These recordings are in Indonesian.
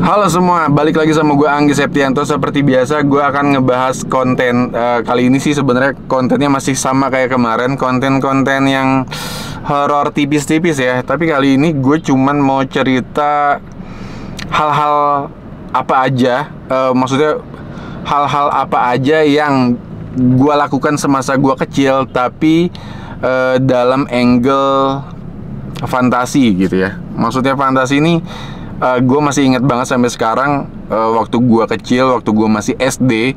Halo semua, balik lagi sama gue Anggi Septianto. Seperti biasa, gue akan ngebahas konten kali ini sih sebenarnya kontennya masih sama kayak kemarin, konten-konten yang horor tipis-tipis ya. Tapi kali ini gue cuman mau cerita hal-hal apa aja, maksudnya hal-hal apa aja yang gue lakukan semasa gue kecil, tapi dalam angle fantasi gitu ya. Maksudnya fantasi ini gue masih ingat banget sampai sekarang, waktu gue kecil, waktu gue masih SD,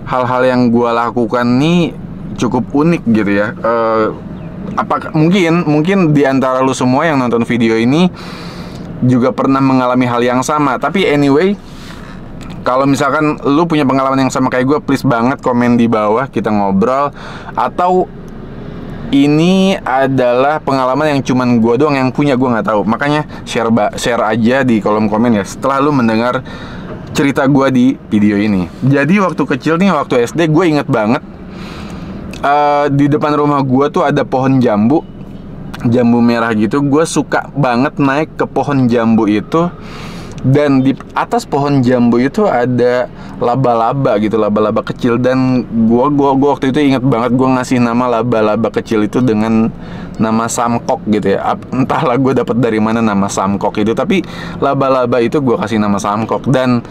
hal-hal yang gue lakukan nih cukup unik gitu ya. Apakah mungkin di antara lu semua yang nonton video ini juga pernah mengalami hal yang sama. Tapi anyway, kalau misalkan lu punya pengalaman yang sama kayak gue, please banget komen di bawah, kita ngobrol. Atau ini adalah pengalaman yang cuman gue doang yang punya, gue nggak tahu. Makanya share aja di kolom komen ya setelah lu mendengar cerita gue di video ini. Jadi waktu kecil nih, waktu SD, gue inget banget di depan rumah gue tuh ada pohon jambu merah gitu. Gue suka banget naik ke pohon jambu itu. Dan di atas pohon jambu itu ada laba-laba gitu, laba-laba kecil. Dan gua waktu itu inget banget, gue ngasih nama laba-laba kecil itu dengan nama Samkok gitu ya. Entahlah gue dapet dari mana nama Samkok itu, tapi laba-laba itu gue kasih nama Samkok. Dan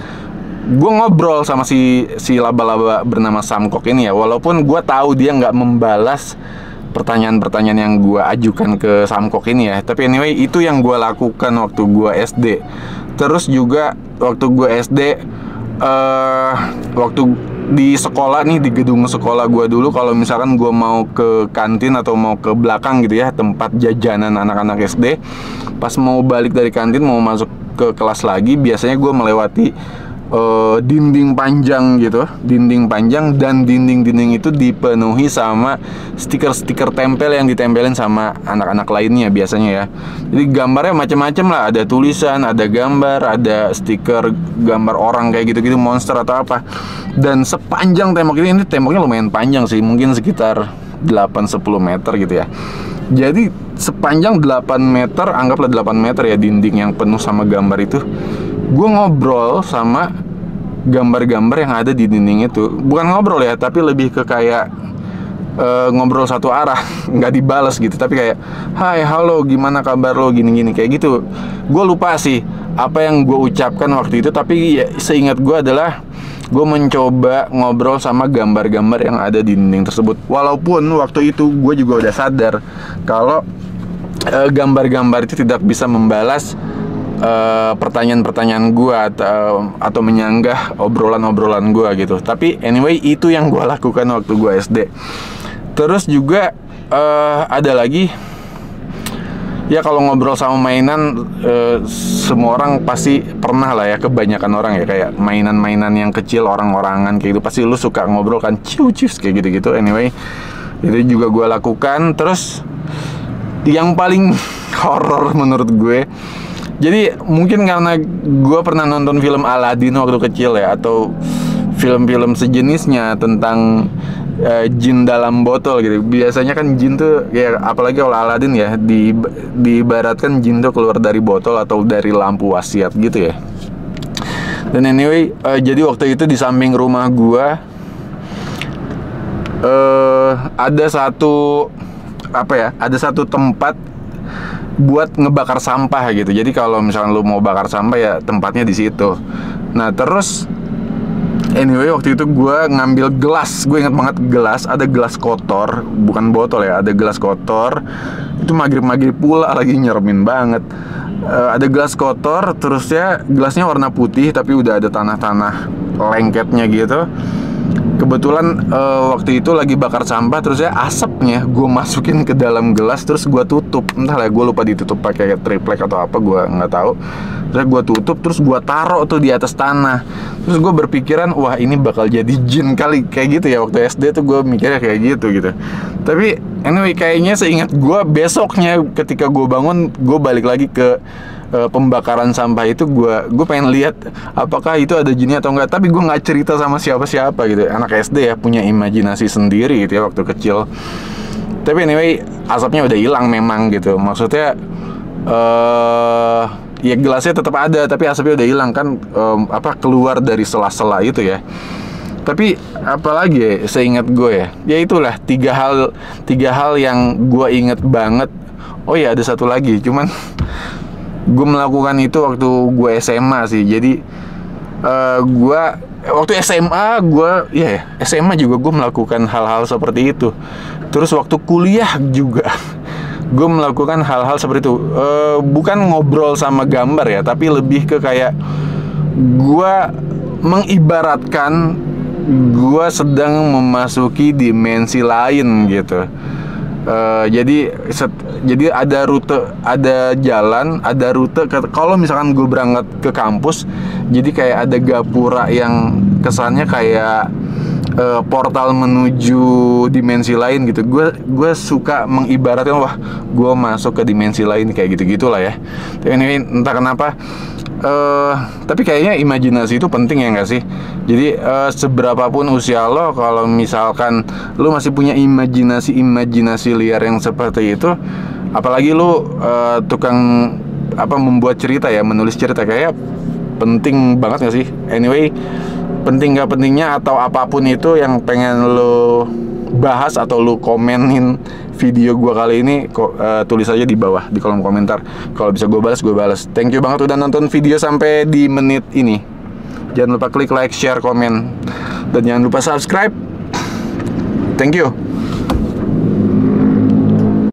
gue ngobrol sama si laba-laba bernama Samkok ini ya. Walaupun gue tahu dia nggak membalas pertanyaan-pertanyaan yang gue ajukan ke Samkok ini ya. Tapi anyway, itu yang gue lakukan waktu gue SD. Terus juga waktu gue SD, waktu di sekolah nih, di gedung sekolah gue dulu, kalau misalkan gue mau ke kantin atau mau ke belakang gitu ya, tempat jajanan anak-anak SD, pas mau balik dari kantin mau masuk ke kelas lagi, biasanya gue melewati dinding panjang gitu, dinding panjang, dan dinding-dinding itu dipenuhi sama stiker-stiker tempel yang ditempelin sama anak-anak lainnya biasanya ya. Jadi gambarnya macam-macam lah, ada tulisan, ada gambar, ada stiker gambar orang kayak gitu-gitu, monster atau apa. Dan sepanjang tembok ini temboknya lumayan panjang sih, mungkin sekitar 8-10 meter gitu ya. Jadi sepanjang 8 meter, anggaplah 8 meter ya dinding yang penuh sama gambar itu. Gue ngobrol sama gambar-gambar yang ada di dinding itu. Bukan ngobrol ya, tapi lebih ke kayak ngobrol satu arah, nggak dibalas gitu, tapi kayak hai, halo, gimana kabar lo, gini-gini kayak gitu. Gue lupa sih apa yang gue ucapkan waktu itu, tapi ya, seingat gue adalah gue mencoba ngobrol sama gambar-gambar yang ada di dinding tersebut. Walaupun waktu itu gue juga udah sadar kalau gambar-gambar itu tidak bisa membalas pertanyaan-pertanyaan gue atau menyanggah obrolan-obrolan gue gitu. Tapi anyway, itu yang gue lakukan waktu gue SD. Terus juga ada lagi ya, kalau ngobrol sama mainan, semua orang pasti pernah lah ya, kebanyakan orang ya, kayak mainan-mainan yang kecil, orang-orangan kayak gitu, pasti lu suka ngobrol kan, cius kayak gitu-gitu. Anyway, itu juga gue lakukan. Terus yang paling horor menurut gue, jadi mungkin karena gue pernah nonton film Aladdin waktu kecil ya, atau film-film sejenisnya tentang jin dalam botol gitu. Biasanya kan jin tuh ya, apalagi kalau Aladdin ya, diibaratkan jin tuh keluar dari botol atau dari lampu wasiat gitu ya. Dan anyway, jadi waktu itu di samping rumah gue ada satu tempat buat ngebakar sampah gitu. Jadi kalau misalnya lu mau bakar sampah ya tempatnya di situ. Nah terus anyway, waktu itu gue ngambil gelas. Gue ingat banget gelas, ada gelas kotor, bukan botol ya, ada gelas kotor. Itu maghrib-maghrib pula lagi, nyeremin banget. Ada gelas kotor, terus ya gelasnya warna putih tapi udah ada tanah-tanah lengketnya gitu. Kebetulan waktu itu lagi bakar sampah, terus ya asapnya gue masukin ke dalam gelas, terus gue tutup. Entahlah, gue lupa ditutup pakai triplek atau apa, gue nggak tahu. Terus gue tutup, terus gue taruh tuh di atas tanah. Terus gue berpikiran, wah ini bakal jadi jin kali, kayak gitu ya. Waktu SD tuh gue mikirnya kayak gitu. Tapi anyway, kayaknya seingat gue besoknya ketika gue bangun, gue balik lagi ke pembakaran sampah itu. Gue pengen lihat apakah itu ada jinnya atau enggak, tapi gue nggak cerita sama siapa-siapa gitu. Anak SD ya, punya imajinasi sendiri gitu ya waktu kecil. Tapi anyway, asapnya udah hilang memang gitu. Maksudnya ya gelasnya tetap ada tapi asapnya udah hilang kan, keluar dari sela-sela itu ya. Tapi apalagi ya, seingat gue ya itulah tiga hal yang gue inget banget. Oh ya ada satu lagi, cuman gue melakukan itu waktu gue SMA sih. Jadi gue waktu SMA SMA juga gue melakukan hal-hal seperti itu. Terus waktu kuliah juga gue melakukan hal-hal seperti itu. Bukan ngobrol sama gambar ya, tapi lebih ke kayak gue mengibaratkan gue sedang memasuki dimensi lain gitu. Jadi ada rute, ada jalan, ada rute. Kalau misalkan gue berangkat ke kampus, jadi kayak ada gapura yang kesannya kayak portal menuju dimensi lain gitu. Gue suka mengibaratkan, wah gue masuk ke dimensi lain kayak gitu-gitulah ya. Anyway, entah kenapa. Tapi kayaknya imajinasi itu penting ya nggak sih? Jadi seberapapun usia lo, kalau misalkan lo masih punya imajinasi liar yang seperti itu, apalagi lo tukang membuat cerita ya, menulis cerita, kayak penting banget nggak sih? Anyway, penting nggak pentingnya atau apapun itu yang pengen lo bahas atau lo komenin video gue kali ini, tulis aja di bawah di kolom komentar. Kalau bisa gue balas. Thank you banget udah nonton video sampai di menit ini. Jangan lupa klik like, share, komen, dan jangan lupa subscribe. Thank you.